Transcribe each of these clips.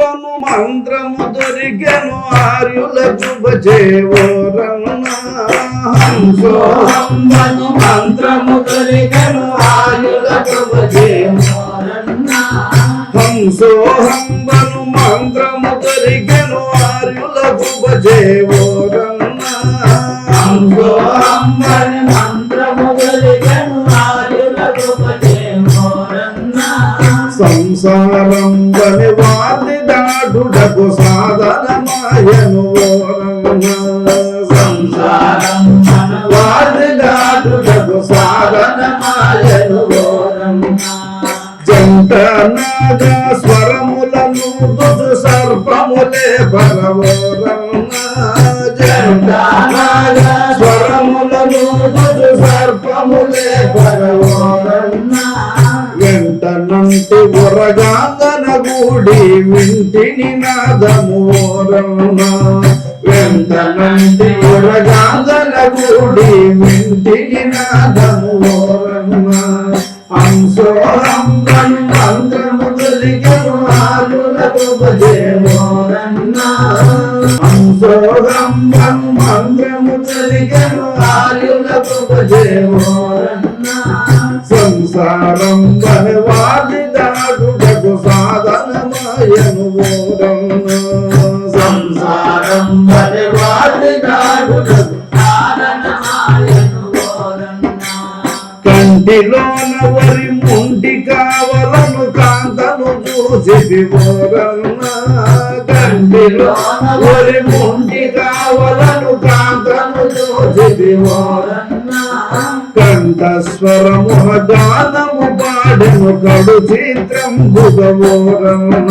హంసోహంబను మంత్రము దొరికెను ఆర్యులకు భజేవోరన్న హంసోహంబను మంత్రము దొరికెను ఆర్యులకు భజేవోరన్న హంసోహంబను మంత్రము దొరికెను ఆర్యులకు భజేవోరన్న హంసోహంబను మంత్రము దొరికెను ఆర్యులకు భజేవోరన్న సంసారం వని వాది దాటుడకు సాధనమాయను ఓరన్న సంసారం వాది దాటుడకు సాధనమాయను ఓరన్న జంట నాగ స్వరములను తుజు సర్పములే పరవోరన్న జంట నాగ స్వరములను తుజు సర్పములే పరవోరన్న వెంటనంటి ఉరగాంగన గూడి వింటిని నాదము ఓరన్న వెంటనంటి ఉరగాంగన గూడి వింటిని నాదము ఓరన్న హంసోహంబను మంత్రము దొరికెను ఆర్యులకు భజేవోరన్న హంసోహంబను మంత్రము దొరికెను ఆర్యులకు భజేవోరన్న సంసారం వని వాది దాటుటకు సాధనమాయను ఓరన్న సంసారం వని వాది దాటుటకు సాధనమాయను ఓరన్న కంటిలోన వరి ముంటి కావలను కాంతను చూసి ఓరన్న కంటిలోన వరి ముంటి కావలను కాంతను చూసి ఓరన్న కంఠస్వరము గానము పాడెను కడు చిత్రం భుగవోరన్న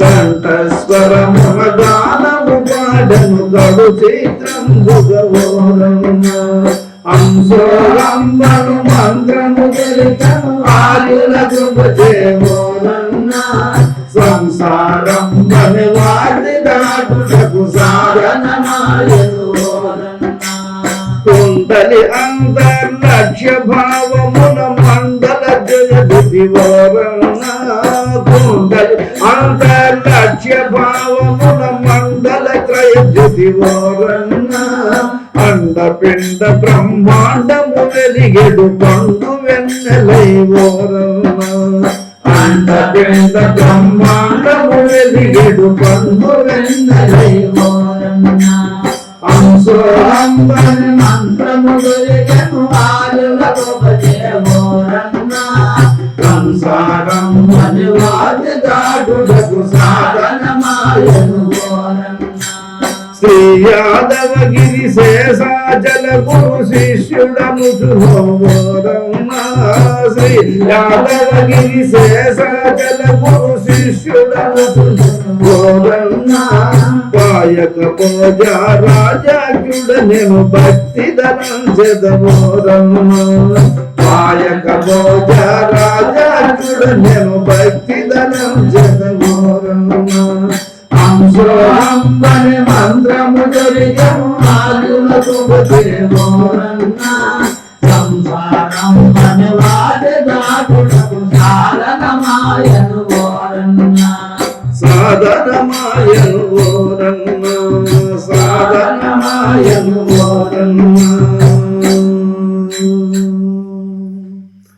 కంఠస్వరము గానము పాడెను కడు చిత్రం భుగవోరన్న హంసోహంబను మంత్రము దొరికెను ఆర్యులకు భజేవోరన్న సంసారం వని వాది దాటుటకు సాధనమాయను ఓరన్న కుండలి అంతర్లక్ష్య భావమున మండల జగతి ఓరన్న కుండలి అంతర్లక్ష్య భావమున మండల త్రయజతి ఓరన్న అండపిండ బ్రహ్మాండము వెలిగెడు పండు వెన్నెలై ఓరన్న అండపిండ బ్రహ్మాండము వెలిగెడు పండు వెన్నెలై ఓరన్న హంసోహంబను మంత్రము దొరికెను ఆర్యులకు భజేవోరన్న సంసారం వని వాది దాటుటకు సాధనమాయను ఓరన్న శ్రీ యాదవగిరి శేషాచల గురు శిష్యుడను ఓరన్న శ్రీ యాదవగిరి శేషాచల గురు శిష్యుడను ఓరన్న పాయక పూజ రాజాక్యుడ నేను భక్తి ధనంజదోరన్న పాయక పూజ రాజాక్యుడ నేను భక్తి ధనంజదోరన్న హంసోహంబని మంత్రము దొరికెను ఆర్యులకు భజేవోరన్న సంసారం వని వాది దాటుటకు సాధనమాయను ఓరన్న సాధనమాయను ఓరన్న సాధనమాయను ఓరన్న